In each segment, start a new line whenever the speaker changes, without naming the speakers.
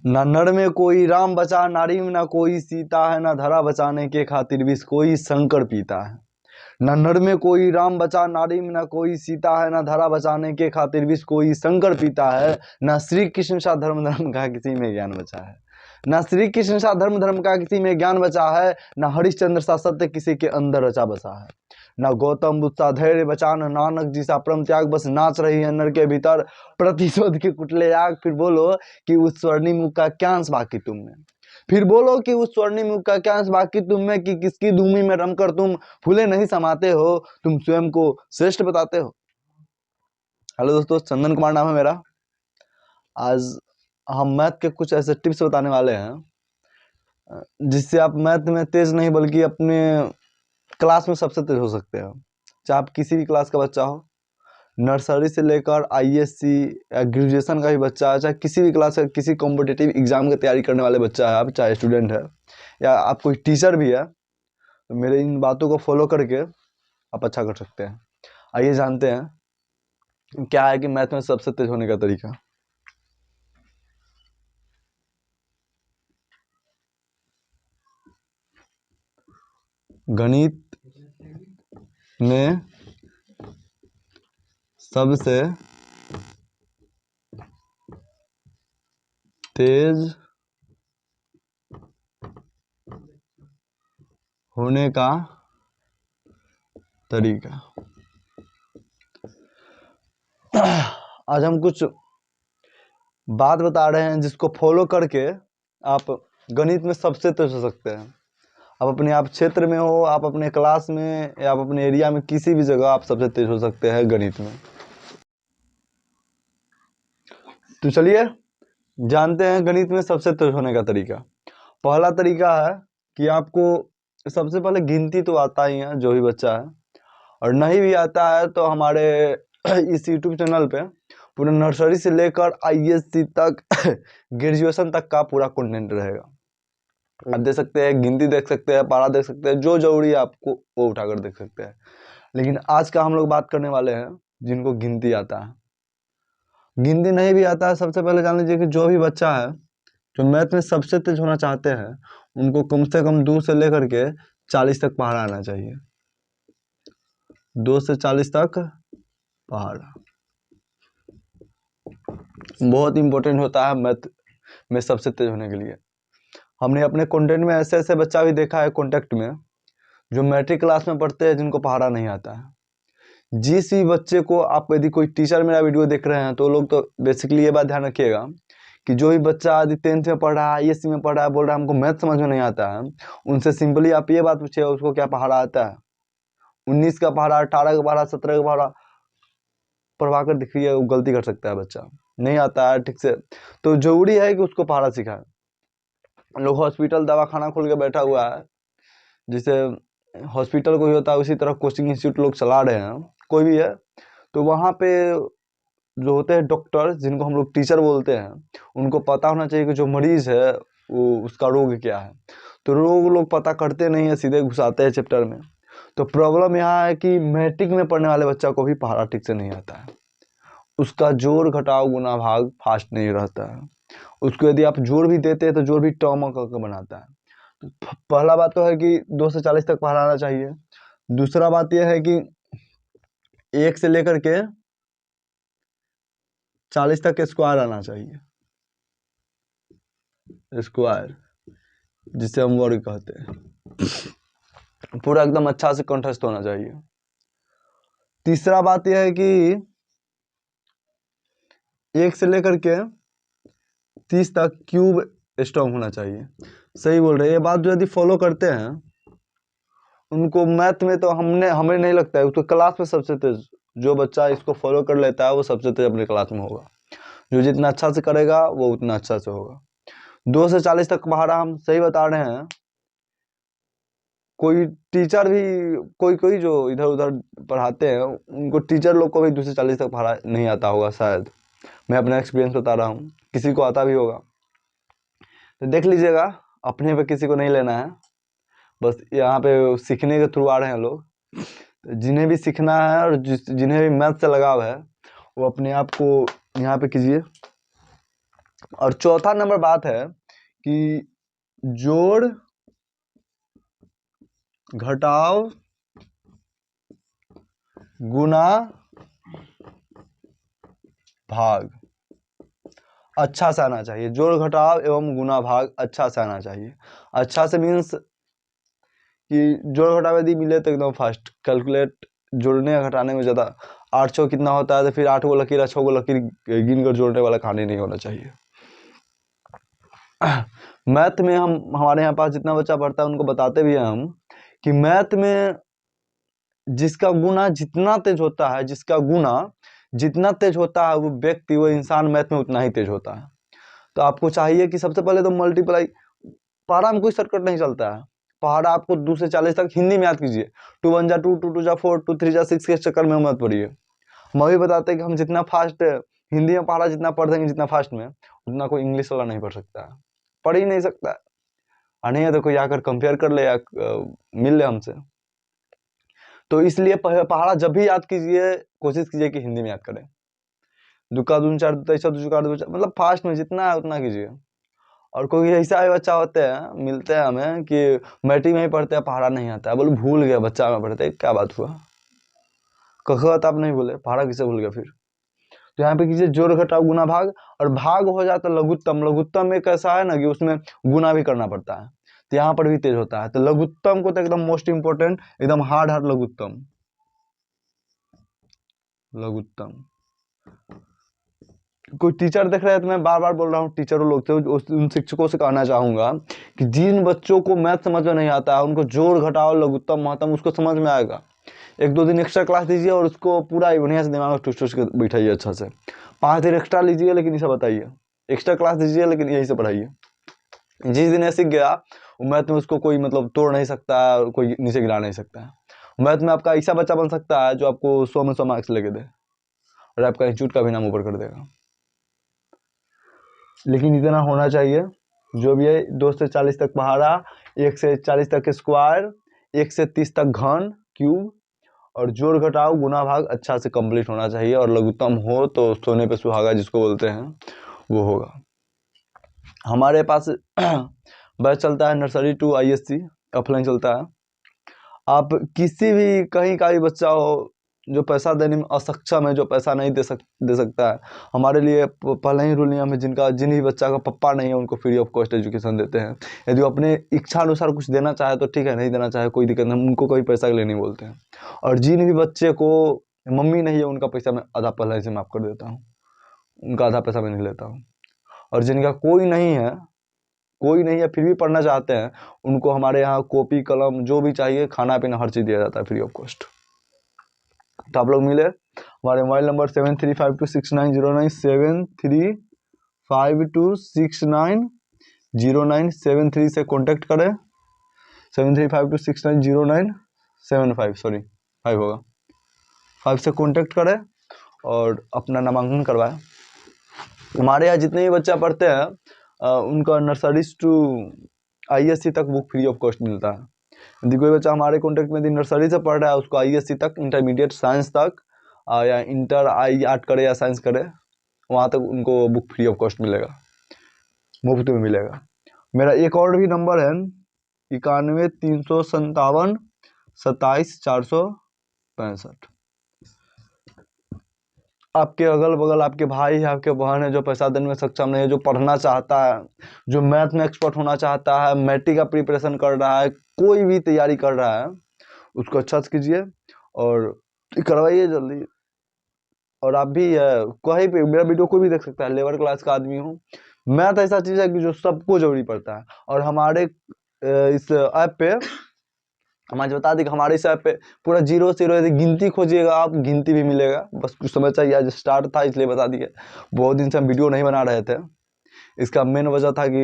ना नर में कोई राम बचा, नारी में ना कोई सीता है, ना धरा बचाने के खातिर विष कोई शंकर पीता है। ना नर में कोई राम बचा, नारी में ना कोई सीता है, ना धरा बचाने के खातिर विष कोई शंकर पीता है। ना श्री कृष्ण सा धर्म धर्म का किसी में ज्ञान बचा है। ना श्री कृष्ण सा धर्म धर्म का किसी में ज्ञान बचा है, ना हरिश्चंद्र सा सत्य किसी के अंदर रचा बसा है। ना गौतम बुद्ध सा धैर्य बचा, न नानक जी सा परम त्याग, बस नाच रही है नर के भीतर प्रतिशोध के कुटले आग। फिर बोलो कि उस स्वर्णिम मुख का क्या अंश बाकी तुम में, फिर बोलो कि उस स्वर्णिम मुख का क्या अंश बाकी तुम में, कि किसकी धूमि में रमकर तुम फूले नहीं समाते हो, तुम स्वयं को श्रेष्ठ बताते हो। हेलो दोस्तों, चंदन कुमार नाम है मेरा। आज हम मैथ के कुछ ऐसे टिप्स बताने वाले हैं जिससे आप मैथ में तेज नहीं बल्कि अपने क्लास में सबसे तेज हो सकते हो। चाहे आप किसी भी क्लास का बच्चा हो, नर्सरी से लेकर आईएससी या ग्रेजुएशन का भी बच्चा है, चाहे किसी भी क्लास का किसी कॉम्पिटिटिव एग्जाम की तैयारी करने वाले बच्चा है आप, चाहे स्टूडेंट है या आप कोई टीचर भी है, तो मेरे इन बातों को फॉलो करके आप अच्छा कर सकते हैं। आइए जानते हैं क्या है कि मैथ में सबसे तेज होने का तरीका। गणित में सबसे तेज होने का तरीका। आज हम कुछ बात बता रहे हैं जिसको फॉलो करके आप गणित में सबसे तेज हो सकते हैं। आप अपने आप क्षेत्र में हो, आप अपने क्लास में या आप अपने एरिया में, किसी भी जगह आप सबसे तेज हो सकते हैं गणित में। तो चलिए जानते हैं गणित में सबसे तेज होने का तरीका। पहला तरीका है कि आपको सबसे पहले गिनती तो आता ही है जो भी बच्चा है, और नहीं भी आता है तो हमारे इस यूट्यूब चैनल पे पूरा नर्सरी से लेकर आईएससी तक ग्रेजुएशन तक का पूरा कंटेंट रहेगा। आप देख सकते हैं, गिनती देख सकते हैं, पारा देख सकते हैं, जो जरूरी है आपको वो उठाकर देख सकते हैं। लेकिन आज का हम लोग बात करने वाले हैं जिनको गिनती आता है। गिनती नहीं भी आता है, सबसे पहले जान लीजिए कि जो भी बच्चा है जो मैथ में सबसे तेज होना चाहते हैं, उनको कम से कम 2 से लेकर के 40 तक पहाड़ा आना चाहिए। 2 से 40 तक पहाड़ा बहुत इंपॉर्टेंट होता है मैथ में सबसे तेज होने के लिए। हमने अपने कंटेंट में ऐसे ऐसे बच्चा भी देखा है कॉन्टेक्ट में जो मैट्रिक क्लास में पढ़ते हैं, जिनको पहाड़ा नहीं आता है। जिस भी बच्चे को आप, यदि कोई टीचर मेरा वीडियो देख रहे हैं तो लोग तो बेसिकली ये बात ध्यान रखिएगा कि जो भी बच्चा यदि 10th में पढ़ रहा है, आईएससी में पढ़ रहा है, बोल रहा है हमको मैथ समझ में नहीं आता है, उनसे सिंपली आप ये बात पूछिए उसको क्या पहाड़ा आता है। 19 का पहाड़ा, 18 का पहाड़ा, 17 का पहाड़ा पढ़वा कर दिखिए, वो गलती कर सकता है बच्चा, नहीं आता है ठीक से। तो जरूरी है कि उसको पहाड़ा सिखाए। लोग हॉस्पिटल दवाखाना खोल के बैठा हुआ है, जिसे हॉस्पिटल कोई होता है उसी तरह कोचिंग इंस्टीट्यूट लोग चला रहे हैं, कोई भी है। तो वहाँ पे जो होते हैं डॉक्टर, जिनको हम लोग टीचर बोलते हैं, उनको पता होना चाहिए कि जो मरीज है वो उसका रोग क्या है। तो रोग लोग पता करते नहीं है, सीधे घुसाते हैं चैप्टर में। तो प्रॉब्लम यहाँ है कि मैट्रिक में पढ़ने वाले बच्चा को भी पहाड़ा ठीक से नहीं आता है। उसका जोड़ घटाव गुना भाग फास्ट नहीं रहता है। उसको यदि आप जोड़ भी देते हैं तो जोड़ भी टर्म करके बनाता है। तो पहला बात तो है कि 2 से 40 तक पहाड़ा आना चाहिए। दूसरा बात यह है कि 1 से लेकर के 40 तक स्क्वायर आना चाहिए, स्क्वायर जिसे हम वर्ग कहते हैं, पूरा एकदम अच्छा से कंठस्थ होना चाहिए। तीसरा बात यह है कि 1 से लेकर के 30 तक क्यूब स्ट्रॉन्ग होना चाहिए। सही बोल रहे हैं, ये बात जो यदि फॉलो करते हैं उनको मैथ में, तो हमें नहीं लगता है उसको क्लास में सबसे तेज जो बच्चा इसको फॉलो कर लेता है वो सबसे तेज अपने क्लास में होगा। जो जितना अच्छा से करेगा वो उतना अच्छा से होगा। 2 से 40 तक पहाड़ा हम सही बता रहे हैं। कोई टीचर भी, कोई कोई जो इधर उधर पढ़ाते हैं, उनको टीचर लोग को भी 2 से 40 तक पढ़ा नहीं आता होगा शायद। मैं अपना एक्सपीरियंस बता रहा हूँ, किसी को आता भी होगा तो देख लीजिएगा, अपने पे किसी को नहीं लेना है। बस यहाँ पे सीखने के थ्रू आ रहे हैं लोग। तो जिन्हें भी सीखना है और जिन्हें भी मैथ से लगाव है वो अपने आप को यहाँ पे कीजिए, और चौथा नंबर बात है कि जोड़ घटाव गुना भाग अच्छा से आना चाहिए। जोड़ घटाव एवं गुना भाग अच्छा से आना चाहिए। अच्छा से मीन्स कि जोड़ घटाव यदि मिले तो एकदम फास्ट कैलकुलेट, जोड़ने या घटाने में ज़्यादा 800 कितना होता है तो फिर 8 गो लकीर 6 गो लकीर गिन कर जोड़ने वाला कहानी नहीं होना चाहिए। मैथ में हमारे यहाँ पास जितना बच्चा पढ़ता है उनको बताते भी हैं हम कि मैथ में जिसका गुना जितना तेज होता है, जिसका गुना जितना तेज होता है वो व्यक्ति, वो इंसान मैथ में उतना ही तेज होता है। तो आपको चाहिए कि सबसे पहले तो मल्टीप्लाई, पहाड़ा में कोई शॉर्टकट नहीं चलता है। पहाड़ा आपको 2 से 40 तक हिंदी में याद कीजिए। 2 1 जा 2, 2 2 जा 4, 2 3 जा 6 के चक्कर में मत पड़िए। हम भी बताते हैं कि हम जितना फास्ट हिंदी में पहाड़ा जितना पढ़ देंगे जितना फास्ट में, उतना कोई इंग्लिश वाला नहीं पढ़ सकता है, पढ़ ही नहीं सकता है। और नहीं है तो कोई आकर कंपेयर कर ले या मिल ले हमसे। तो इसलिए पहाड़ा जब भी याद कीजिए कोशिश कीजिए कि हिंदी में याद करें। दुक्का दून चार तेईसा दुक्का दो, मतलब फास्ट में जितना है उतना कीजिए। और कोई ऐसा भी बच्चा होते हैं, मिलते हैं हमें कि मैट्रिक में ही पढ़ते हैं, पहाड़ा नहीं आता है, बोले भूल गया बच्चा में पढ़ते, क्या बात हुआ, कखत आप नहीं बोले, पहाड़ा किसे भूल गया फिर। तो यहाँ पे कीजिए जोड़ घटाव गुना भाग, और भाग हो जाता है लघुत्तम। लघुत्तम एक ऐसा है ना कि उसमें गुना भी करना पड़ता है, तो यहाँ पर भी तेज होता है। तो लघुत्तम को तो एकदम मोस्ट इंपोर्टेंट, एकदम हार्ड लघुत्तम। लघुत्तम कोई टीचर देख रहे हैं तो मैं बार बार बोल रहा हूँ, टीचरों लोग थे उन शिक्षकों से कहना चाहूंगा कि जिन बच्चों को मैथ समझ में नहीं आता है उनको जोड़ घटाव लघुत्तम महत्तम उसको समझ में आएगा। 1-2 दिन एक्स्ट्रा क्लास दीजिए और उसको पूरा बढ़िया से दिमाग में ठूस ठूस के बैठाइए अच्छा से। 5 दिन एक्स्ट्रा लीजिए लेकिन इसे बताइए, एक्स्ट्रा क्लास दीजिए लेकिन यही से पढ़ाइए। जिस दिन सीख गया मैथ में उसको कोई मतलब तोड़ नहीं सकता है, कोई नीचे गिरा नहीं सकता है। मैथ में आपका ऐसा बच्चा बन सकता है जो आपको 100 में 100 मार्क्स लेके दे और आपका इंस्टीट्यूट का भी नाम ऊपर कर देगा। लेकिन इतना होना चाहिए, जो भी है 2 से 40 तक पहाड़ा, 1 से 40 तक स्क्वायर, 1 से 30 तक घन क्यूब, और जोड़ घटाव गुना भाग अच्छा से कंप्लीट होना चाहिए। और लघुत्तम हो तो सोने पे सुहागा जिसको बोलते हैं वो होगा। हमारे पास बैच चलता है नर्सरी टू ISC, ऑफलाइन चलता है। आप किसी भी कहीं का भी बच्चा हो जो पैसा देने में असक्षम है, जो पैसा नहीं दे सकता है, हमारे लिए पहले ही रूल नियम है, जिन भी बच्चा का पप्पा नहीं है उनको फ्री ऑफ कॉस्ट एजुकेशन देते हैं। यदि वो अपने इच्छा अनुसार कुछ देना चाहे तो ठीक है, नहीं देना चाहे कोई दिक्कत नहीं, उनको कोई पैसा के लिए नहीं बोलते हैं। और जिन भी बच्चे को मम्मी नहीं है उनका पैसा मैं आधा पहले से माफ़ कर देता हूँ, उनका आधा पैसा मैं नहीं लेता हूँ। और जिनका कोई नहीं है फिर भी पढ़ना चाहते हैं, उनको हमारे यहाँ कॉपी कलम जो भी चाहिए, खाना पीना हर चीज़ दिया जाता है फ्री ऑफ कॉस्ट। तो आप लोग मिले, हमारे मोबाइल नंबर 73526909, 7352690973 से कॉन्टेक्ट करें। 7352690975, सॉरी 5 होगा, 5 से कॉन्टेक्ट करें और अपना नामांकन करवाएं। हमारे यहाँ जितने भी बच्चा पढ़ते हैं उनका नर्सरी टू ISC तक बुक फ्री ऑफ कॉस्ट मिलता है। यदि कोई बच्चा हमारे कॉन्टेक्ट में यदि नर्सरी से पढ़ रहा है उसको ISC तक, इंटरमीडिएट साइंस तक, या इंटर आर्ट करे या साइंस करे, वहाँ तक उनको बुक फ्री ऑफ कॉस्ट मिलेगा, मुफ्त में मिलेगा। मेरा एक और भी नंबर है 91-357-27-465। आपके अगल बगल आपके भाई है, आपके बहन है जो पैसा देने में सक्षम नहीं है, जो पढ़ना चाहता है, जो मैथ में एक्सपर्ट होना चाहता है, मैट्रिक का प्रिपरेशन कर रहा है, कोई भी तैयारी कर रहा है, उसको अच्छा से कीजिए और करवाइए जल्दी। और आप भी कहीं पे मेरा वीडियो कोई भी देख सकता है, लेबर क्लास का आदमी हो, मैथ ऐसा चीज़ है कि जो सबको जरूरी पड़ता है। और हमारे इस ऐप पे हम आज बता दें कि हमारे इस ऐप पे पूरा 0 से 0 यदि गिनती खोजिएगा आप, गिनती भी मिलेगा। बस कुछ समय चाहिए, आज स्टार्ट था इसलिए बता दिए, बहुत दिन से हम वीडियो नहीं बना रहे थे। इसका मेन वजह था कि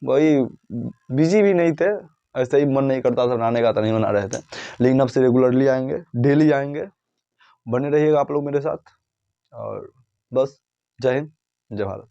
वही बिजी भी नहीं थे, ऐसे ही मन नहीं करता था बनाने का, तो नहीं बना रहे थे। लेकिन अब से रेगुलरली आएंगे, डेली आएंगे, बने रहिएगा आप लोग मेरे साथ। और बस, जय हिंद, जय भारत।